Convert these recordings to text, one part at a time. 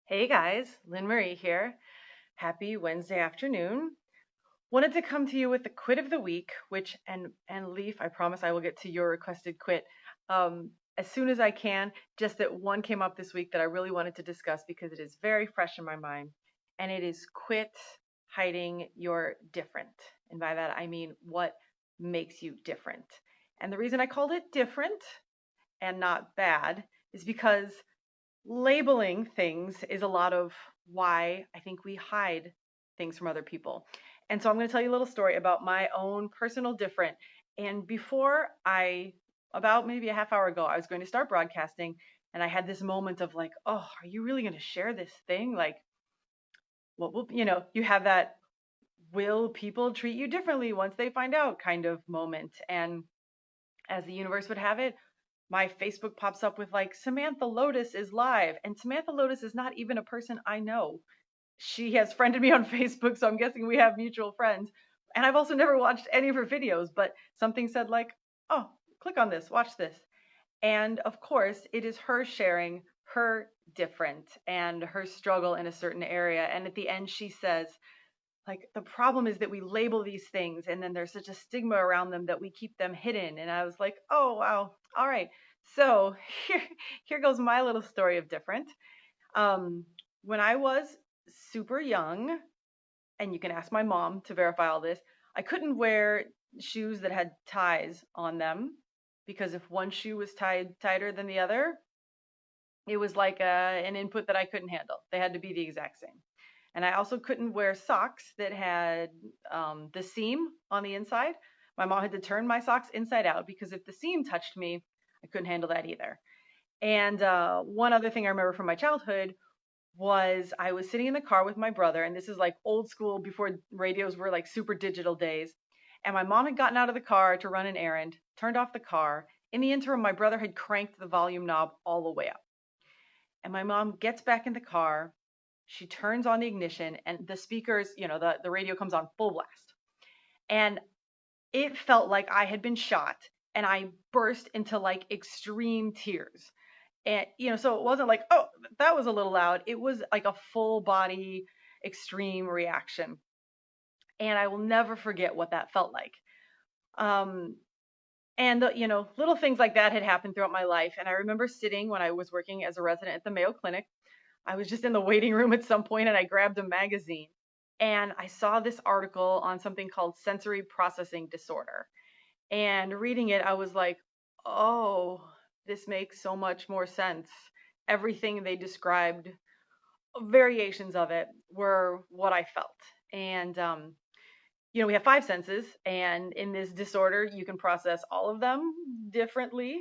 Hey guys, Lynn Marie here. Happy Wednesday afternoon. Wanted to come to you with the quit of the week, which and Leaf, I promise I will get to your requested quit as soon as I can. Just that one came up this week that I really wanted to discuss because it is very fresh in my mind, and it is quit hiding your different. And by that I mean what makes you different. And the reason I called it different and not bad is because labeling things is a lot of why I think we hide things from other people. And so I'm going to tell you a little story about my own personal different. And about maybe a half hour ago, I was going to start broadcasting, and I had this moment of like, oh, are you really going to share this thing? Like, what will, you have that will people treat you differently once they find out kind of moment. And as the universe would have it, my Facebook pops up with like Samantha Lotus is live, and Samantha Lotus is not even a person I know. She has friended me on Facebook, so I'm guessing we have mutual friends. And I've also never watched any of her videos, but something said like, "Oh, click on this, watch this." And of course, it is her sharing her different and her struggle in a certain area. And at the end she says, like, the problem is that we label these things and then there's such a stigma around them that we keep them hidden. And I was like, oh wow, all right. So here here goes my little story of different. um when I was super young, and you can ask my mom to verify all this, I couldn't wear shoes that had ties on them, because if one shoe was tied tighter than the other, it was like an input that I couldn't handle. They had to be the exact same. And I also couldn't wear socks that had the seam on the inside. My mom had to turn my socks inside out because if the seam touched me, I couldn't handle that either. And one other thing I remember from my childhood was I was sitting in the car with my brother, and this is like old school before radios were like super digital days. And my mom had gotten out of the car to run an errand, turned off the car. In the interim, my brother had cranked the volume knob all the way up. And my mom gets back in the car, she turns on the ignition, and the speakers, the radio comes on full blast. And it felt like I had been shot, and I burst into like extreme tears. And, so it wasn't like, oh, that was a little loud. It was like a full body extreme reaction. And I will never forget what that felt like. Um, and, little things like that had happened throughout my life. And I remember sitting when I was working as a resident at the Mayo Clinic. I was just in the waiting room at some point and I grabbed a magazine and I saw this article on something called sensory processing disorder. And reading it, I was like, oh, this makes so much more sense. Everything they described, variations of it, were what I felt. And, we have five senses, and in this disorder, you can process all of them differently,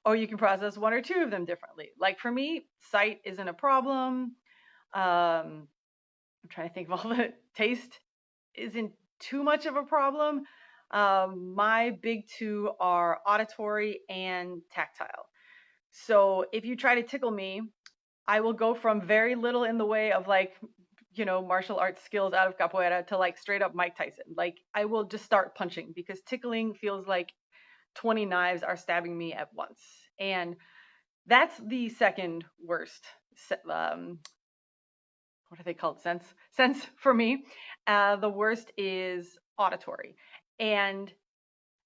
or you can process one or two of them differently. Like for me, sight isn't a problem. I'm trying to think of all the taste isn't too much of a problem. My big two are auditory and tactile. So if you try to tickle me, I will go from very little in the way of like, martial arts skills out of capoeira to like straight up Mike Tyson. Like I will just start punching because tickling feels like 20 knives are stabbing me at once. And that's the second worst, what are they called? Sense for me. The worst is auditory. And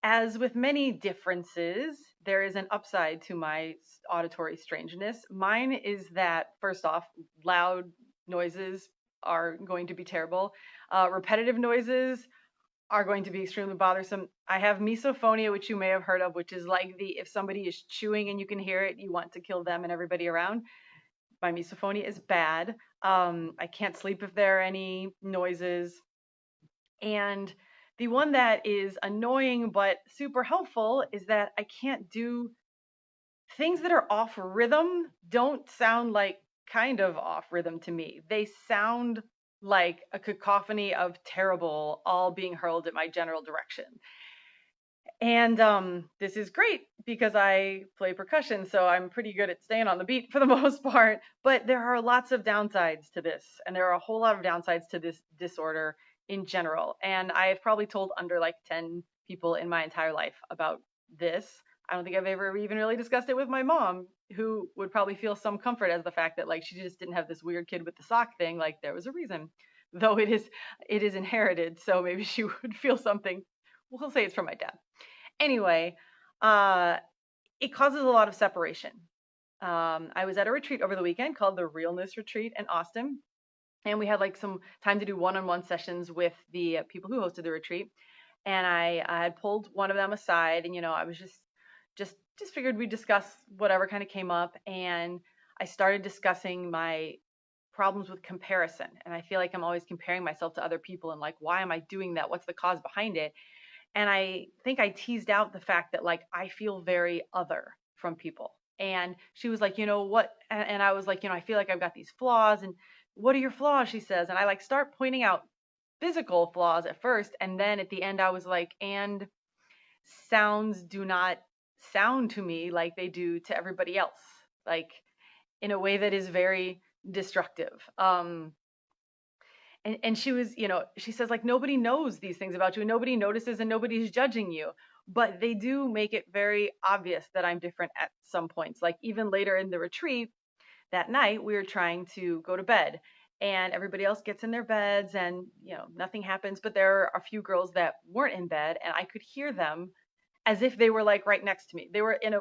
as with many differences, there is an upside to my auditory strangeness. Mine is that, first off, loud noises are going to be terrible. Repetitive noises are going to be extremely bothersome. I have misophonia, which you may have heard of, which is like if somebody is chewing and you can hear it, you want to kill them and everybody around. My misophonia is bad. I can't sleep if there are any noises. And the one that is annoying but super helpful is that I can't do things that are off rhythm, don't sound like kind of off rhythm to me. They sound like a cacophony of terrible all being hurled at my general direction. And this is great because I play percussion, so I'm pretty good at staying on the beat for the most part. But there are lots of downsides to this, and there are a whole lot of downsides to this disorder in general. And I have probably told under like 10 people in my entire life about this. I don't think I've ever even really discussed it with my mom, who would probably feel some comfort as the fact that like she just didn't have this weird kid with the sock thing. Like there was a reason, though it is inherited, so maybe she would feel something. We'll say it's from my dad. Anyway, uh, it causes a lot of separation. I was at a retreat over the weekend called the Realness Retreat in Austin, and we had like some time to do one-on-one sessions with the people who hosted the retreat. And I had pulled one of them aside, and I was just figured we'd discuss whatever kind of came up, and I started discussing my problems with comparison, and I feel like I'm always comparing myself to other people, and like, why am I doing that? What's the cause behind it? And I think I teased out the fact that like I feel very other from people. And she was like, what? And I was like, I feel like I've got these flaws. And what are your flaws? She says. And I like start pointing out physical flaws at first. And then at the end, I was like, and sounds do not sound to me like they do to everybody else, like in a way that is very destructive. And she was, she says like nobody knows these things about you and nobody notices and nobody's judging you, but they do make it very obvious that I'm different at some points. Like even later in the retreat that night, we were trying to go to bed and everybody else gets in their beds and, nothing happens, but there are a few girls that weren't in bed and I could hear them as if they were like right next to me. They were in a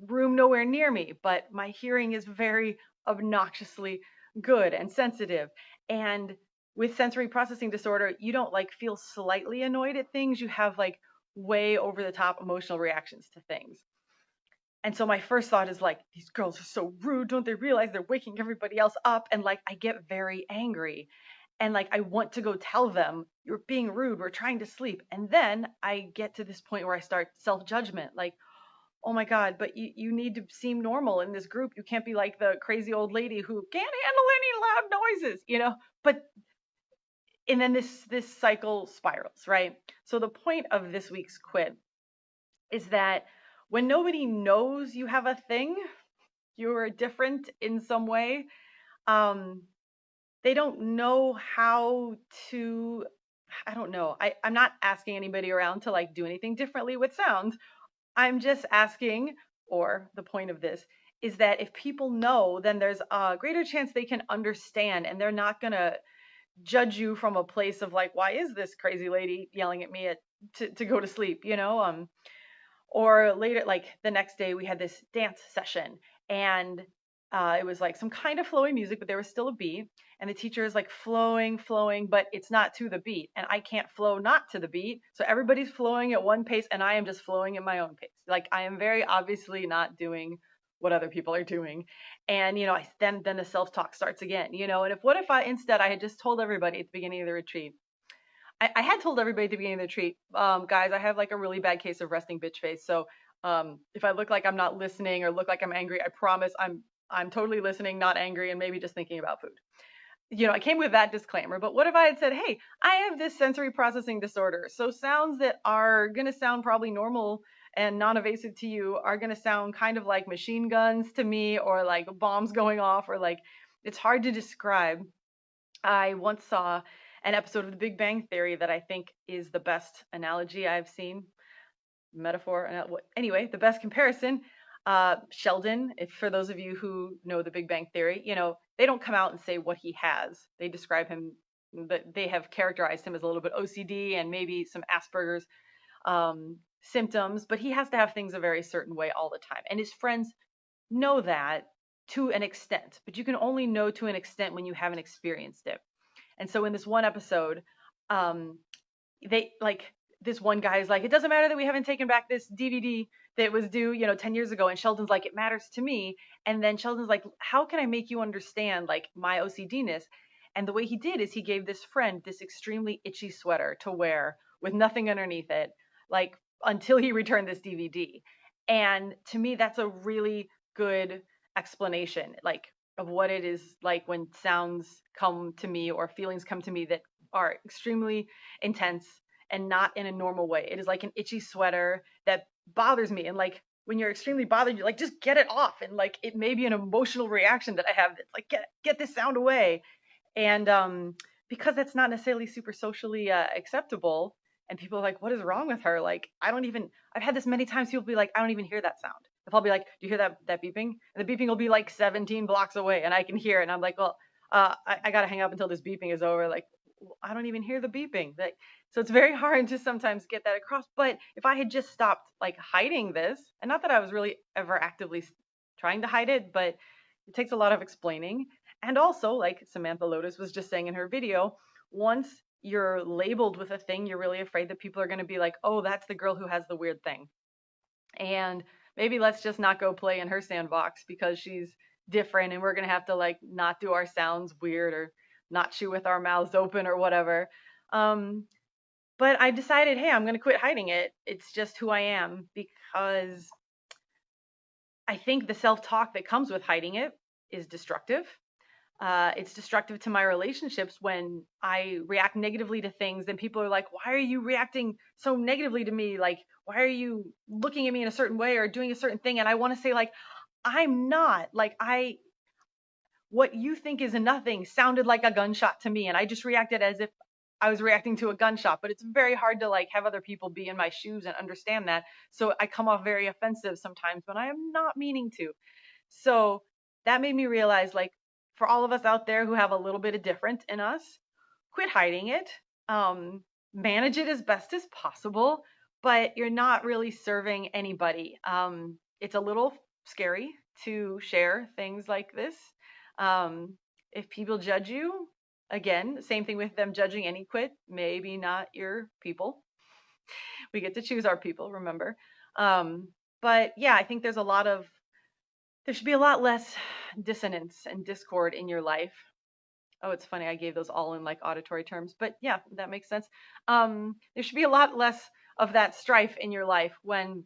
room nowhere near me, but my hearing is very obnoxiously good and sensitive. And with sensory processing disorder, you don't like feel slightly annoyed at things. You have like way over the top emotional reactions to things. And so my first thought is like, these girls are so rude. Don't they realize they're waking everybody else up? And like, I get very angry. And like, I want to go tell them, you're being rude. We're trying to sleep. And then I get to this point where I start self-judgment. Like, oh my God, but you need to seem normal in this group. You can't be like the crazy old lady who can't handle any loud noises. But and then this cycle spirals, right? So the point of this week's quit is that when nobody knows you have a thing, you're different in some way, um, they don't know how to, I don't know. I'm not asking anybody around to like do anything differently with sounds. I'm just asking, or the point of this is that if people know, then there's a greater chance they can understand and they're not going to judge you from a place of like, why is this crazy lady yelling at me to go to sleep, or later, like the next day we had this dance session and it was like some kind of flowing music, but there was still a beat. And the teacher is like flowing, but it's not to the beat. And I can't flow not to the beat. So everybody's flowing at one pace and I am just flowing at my own pace. Like I am very obviously not doing what other people are doing. And, then the self-talk starts again, and what if I instead I had just told everybody at the beginning of the retreat, I had told everybody at the beginning of the retreat, guys, I have like a really bad case of resting bitch face. So if I look like I'm not listening or look like I'm angry, I promise I'm totally listening, not angry, and maybe just thinking about food. I came with that disclaimer, but what if I had said, hey, I have this sensory processing disorder. So sounds that are going to sound probably normal and non-evasive to you are going to sound kind of like machine guns to me or like bombs going off or like it's hard to describe. I once saw an episode of The Big Bang Theory that I think is the best analogy I've seen. Metaphor. Anyway, the best comparison. Sheldon, if for those of you who know The Big Bang Theory, they don't come out and say what he has. They describe him, but they have characterized him as a little bit OCD and maybe some Asperger's symptoms, but he has to have things a very certain way all the time. And his friends know that to an extent, but you can only know to an extent when you haven't experienced it. And so in this one episode, they like this one guy is like, it doesn't matter that we haven't taken back this DVD that was due, 10 years ago. And Sheldon's like, it matters to me. And then Sheldon's like, how can I make you understand like my OCDness? And the way he did is he gave this friend this extremely itchy sweater to wear with nothing underneath it, like until he returned this DVD. And to me, that's a really good explanation, like of what it is like when sounds come to me or feelings come to me that are extremely intense and not in a normal way. It is like an itchy sweater that bothers me. And like when you're extremely bothered, you're like, just get it off. And like it may be an emotional reaction that I have that's like, get this sound away. And because that's not necessarily super socially acceptable, And people are like, what is wrong with her? Like, I've had this many times. People be like, I don't even hear that sound. If I'll be like, do you hear that beeping? And the beeping will be like 17 blocks away and I can hear it. And I'm like, well, I got to hang up until this beeping is over. Like, I don't even hear the beeping. Like, so it's very hard to sometimes get that across. But if I had just stopped like hiding this, and not that I was really ever actively trying to hide it, but it takes a lot of explaining. And also, like Samantha Lotus was just saying in her video, once you're labeled with a thing, you're really afraid that people are going to be like, oh, that's the girl who has the weird thing. And maybe let's just not go play in her sandbox because she's different and we're going to have to like not do our sounds weird or not chew with our mouths open or whatever. But I decided, hey, I'm going to quit hiding it. It's just who I am, because I think the self-talk that comes with hiding it is destructive. It's destructive to my relationships when I react negatively to things and people are like, why are you reacting so negatively to me? Like, why are you looking at me in a certain way or doing a certain thing? And I want to say, like, I'm not. Like, what you think is a nothing sounded like a gunshot to me. And I just reacted as if I was reacting to a gunshot. But it's very hard to like have other people be in my shoes and understand that. So I come off very offensive sometimes when I am not meaning to. So that made me realize, like, for all of us out there who have a little bit of different in us, quit hiding it. Manage it as best as possible, but you're not really serving anybody. It's a little scary to share things like this. If people judge you, again, same thing with them judging any quit, maybe not your people. We get to choose our people, remember. But yeah, I think there should be a lot less dissonance and discord in your life. Oh, it's funny, I gave those all in like auditory terms, but yeah, that makes sense. There should be a lot less of that strife in your life when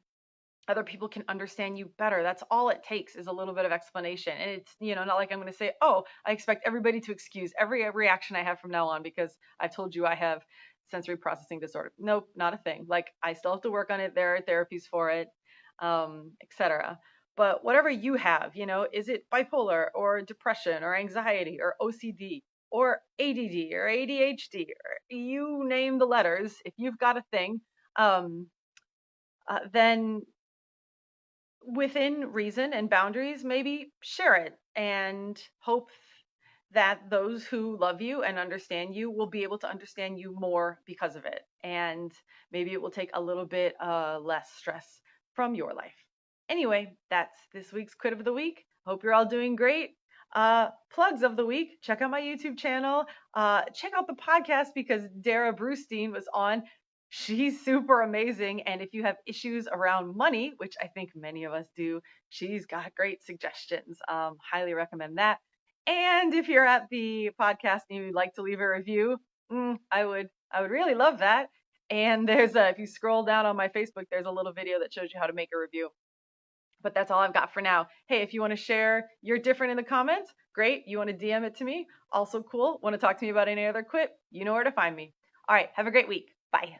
other people can understand you better. That's all it takes, is a little bit of explanation. And it's, not like I'm going to say, oh, I expect everybody to excuse every reaction I have from now on because I told you I have sensory processing disorder. Nope, not a thing. Like, I still have to work on it. There are therapies for it, etc. But whatever you have, is it bipolar or depression or anxiety or OCD or ADD or ADHD, or you name the letters, if you've got a thing, then within reason and boundaries, maybe share it and hope that those who love you and understand you will be able to understand you more because of it. And maybe it will take a little bit less stress from your life. Anyway, that's this week's Quit of the Week. Hope you're all doing great. Plugs of the week. Check out my YouTube channel. Check out the podcast because Dara Brustein was on. She's super amazing. And if you have issues around money, which I think many of us do, she's got great suggestions. Highly recommend that. And if you're at the podcast and you'd like to leave a review, I would really love that. And if you scroll down on my Facebook, there's a little video that shows you how to make a review. But that's all I've got for now. Hey, if you want to share your different in the comments, great. You want to DM it to me? Also cool. Want to talk to me about any other quit? You know where to find me. All right. Have a great week. Bye.